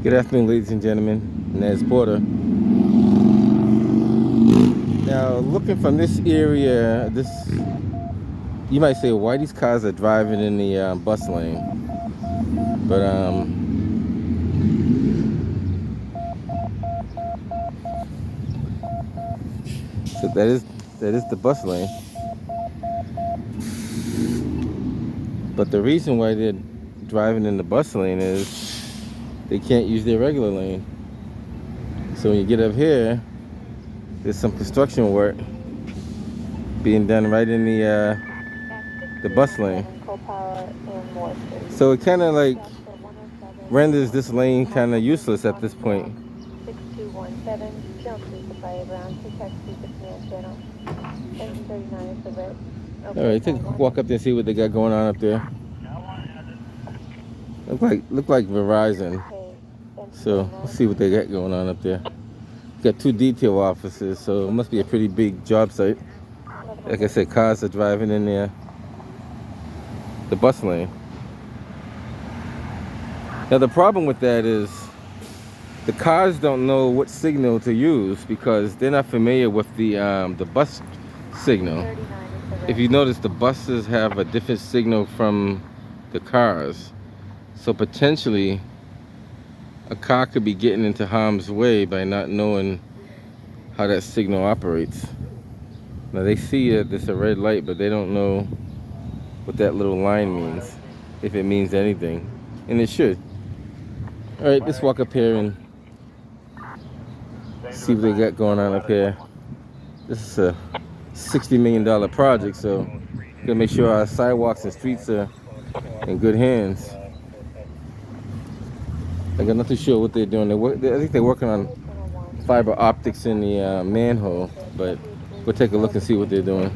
Good afternoon, ladies and gentlemen. Nez Porter. Now, looking from this area, you might say, why these cars are driving in the bus lane? But so that is the bus lane. But the reason why they're driving in the bus lane is they can't use their regular lane. So when you get up here, there's some construction work being done right in the bus lane. So it kind of like renders this lane kind of useless at this point. 6217, Brown, All right, take a walk up there and see what they got going on up there. Look like Verizon. So let's see what they got going on up there. Got 2 detail offices, so it must be a pretty big job site. Like I said, cars are driving in there, the bus lane. Now the problem with that is the cars don't know what signal to use because they're not familiar with the bus signal. If you notice, the buses have a different signal from the cars. So potentially a car could be getting into harm's way by not knowing how that signal operates. Now they see that there's a red light, but they don't know what that little line means, if it means anything, and it should. All right, let's walk up here and see what they got going on up here. This is a $60 million project, so we gotta make sure our sidewalks and streets are in good hands. I'm not too sure what they're doing. I think they're working on fiber optics in the manhole, but we'll take a look and see what they're doing.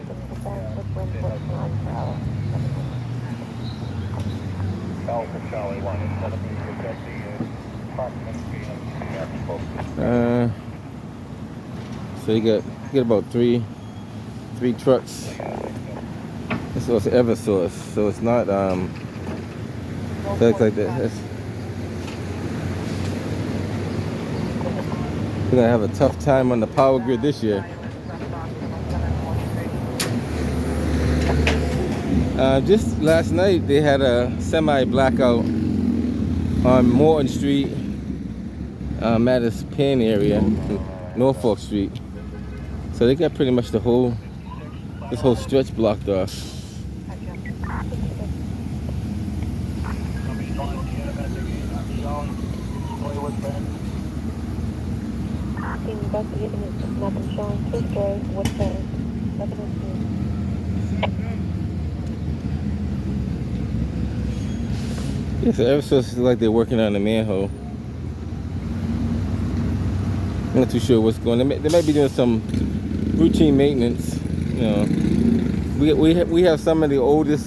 So you get about three trucks. This was EverSource, so it's not looks like that. We're gonna have a tough time on the power grid this year. Just last night they had a semi-blackout on Morton Street, Mattis Penn area, Norfolk Street. So they got pretty much this whole stretch blocked off. Yeah, so ever since it's like they're working on the manhole. I'm not too sure what's going on. They might be doing some routine maintenance. You know, we have some of the oldest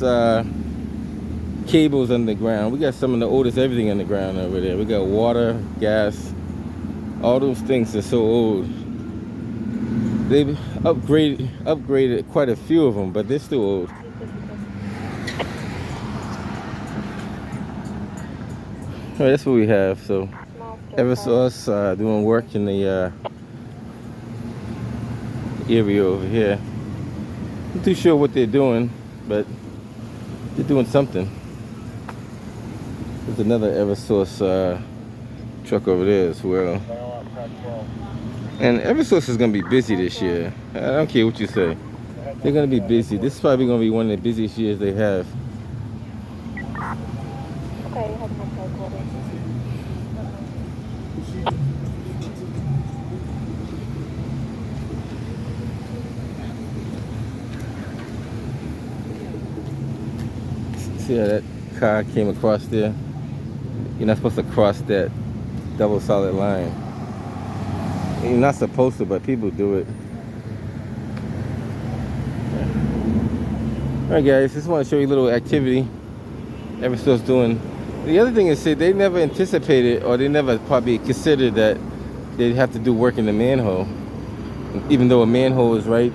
cables underground. We got some of the oldest everything underground over there. We got water, gas, all those things are so old. They've upgraded quite a few of them, but they're still old. All right, that's what we have. So EverSource doing work in the area over here. Not too sure what they're doing, but they're doing something. There's another EverSource truck over there as well. And EverSource is going to be busy this year. I don't care what you say. They're going to be busy. This is probably going to be one of the busiest years they have. See how that car came across there? You're not supposed to cross that double solid line. You're not supposed to, but people do it. Alright guys, just want to show you a little activity EverSource doing. The other thing is, they never anticipated, or they never probably considered that they'd have to do work in the manhole. Even though a manhole is right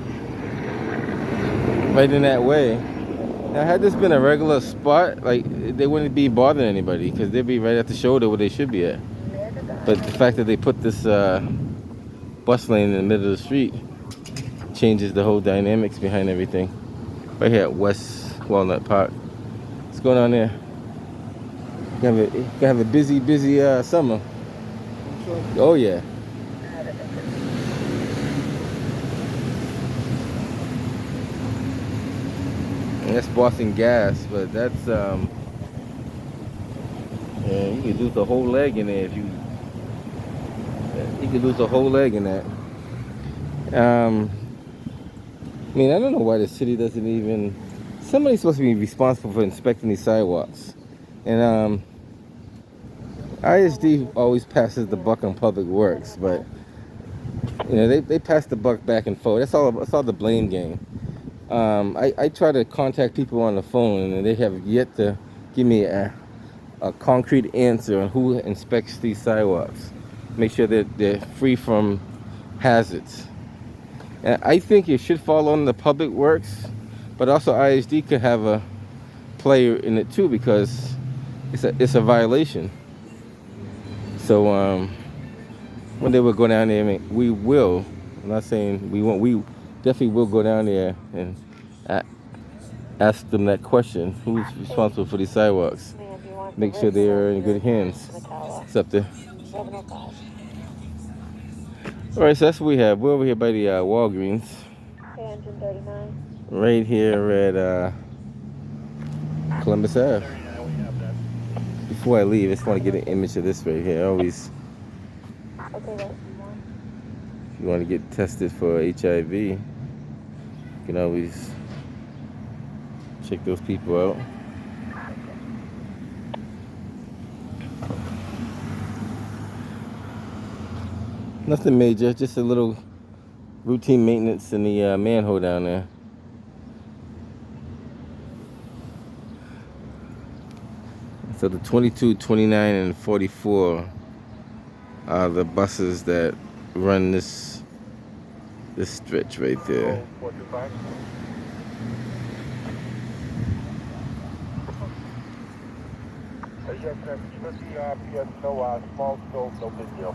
in that way. Now, had this been a regular spot, like, they wouldn't be bothering anybody because they'd be right at the shoulder where they should be at. But the fact that they put this bus lane in the middle of the street changes the whole dynamics behind everything. Right here at West Walnut Park. What's going on there? You have a busy summer. Oh yeah. And that's Boston Gas, but that's yeah, you could lose the whole leg in there if you could lose the whole leg in that. I mean, I don't know why the city doesn't even. Somebody's supposed to be responsible for inspecting these sidewalks, and ISD always passes the buck on public works, but you know they pass the buck back and forth. That's all the blame game. I try to contact people on the phone, and they have yet to give me a concrete answer on who inspects these sidewalks. Make sure that they're free from hazards. And I think it should fall on the public works, but also ISD could have a player in it too, because it's a violation. So one day we'll go down there. I mean, we will. I'm not saying we won't. We definitely will go down there and ask them that question: who's responsible for these sidewalks? Make sure they are in good hands. It's up there. All right, so that's what we have. We're over here by the Walgreens. Engine 39. Right here at Columbus Ave. Before I leave, I just want to get an image of this right here. Always, Okay, that's if you want to get tested for HIV, you can always check those people out. Nothing major, just a little routine maintenance in the manhole down there. So the 22, 29, and 44 are the buses that run this stretch right there. Small stove, no big deal.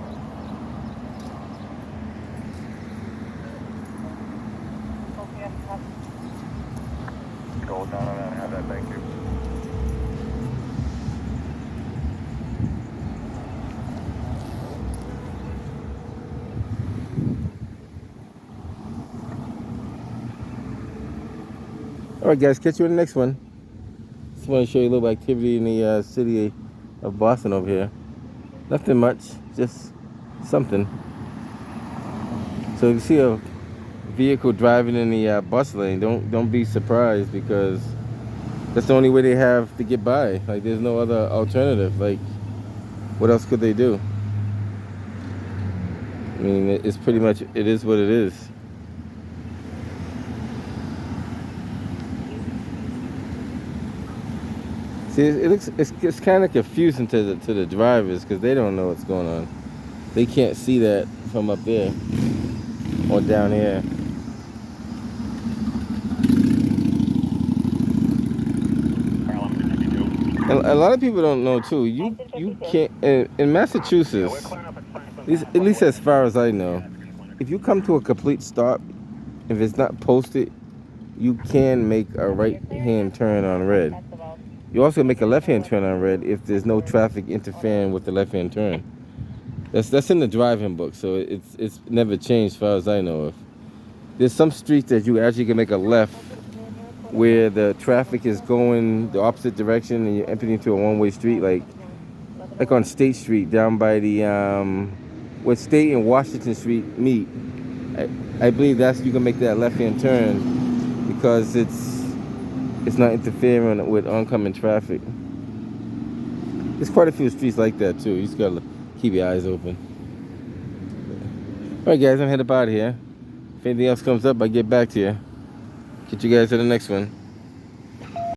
Go down on that and have that, thank you. All right, guys, catch you in the next one. Just want to show you a little activity in the city of Boston over here. Nothing much, just something. So if you see a vehicle driving in the bus lane, don't be surprised, because that's the only way they have to get by. Like, there's no other alternative. Like, what else could they do? I mean, it's pretty much, it is what it is. See, it's kind of confusing to the drivers, because they don't know what's going on. They can't see that from up there or down here. And a lot of people don't know too. You can't in Massachusetts, at least as far as I know, if you come to a complete stop, if it's not posted, you can make a right-hand turn on red. You also make a left-hand turn on red if there's no traffic interfering with the left-hand turn. That's in the driving book, so it's never changed as far as I know of. There's some streets that you actually can make a left where the traffic is going the opposite direction and you're entering into a one-way street, like on State Street down by the where State and Washington Street meet. I believe you can make that left-hand turn because it's not interfering with oncoming traffic. There's quite a few streets like that too. You just gotta keep your eyes open. All right, guys, I'm headed out of here. If anything else comes up, I'll get back to you. Catch you guys in the next one.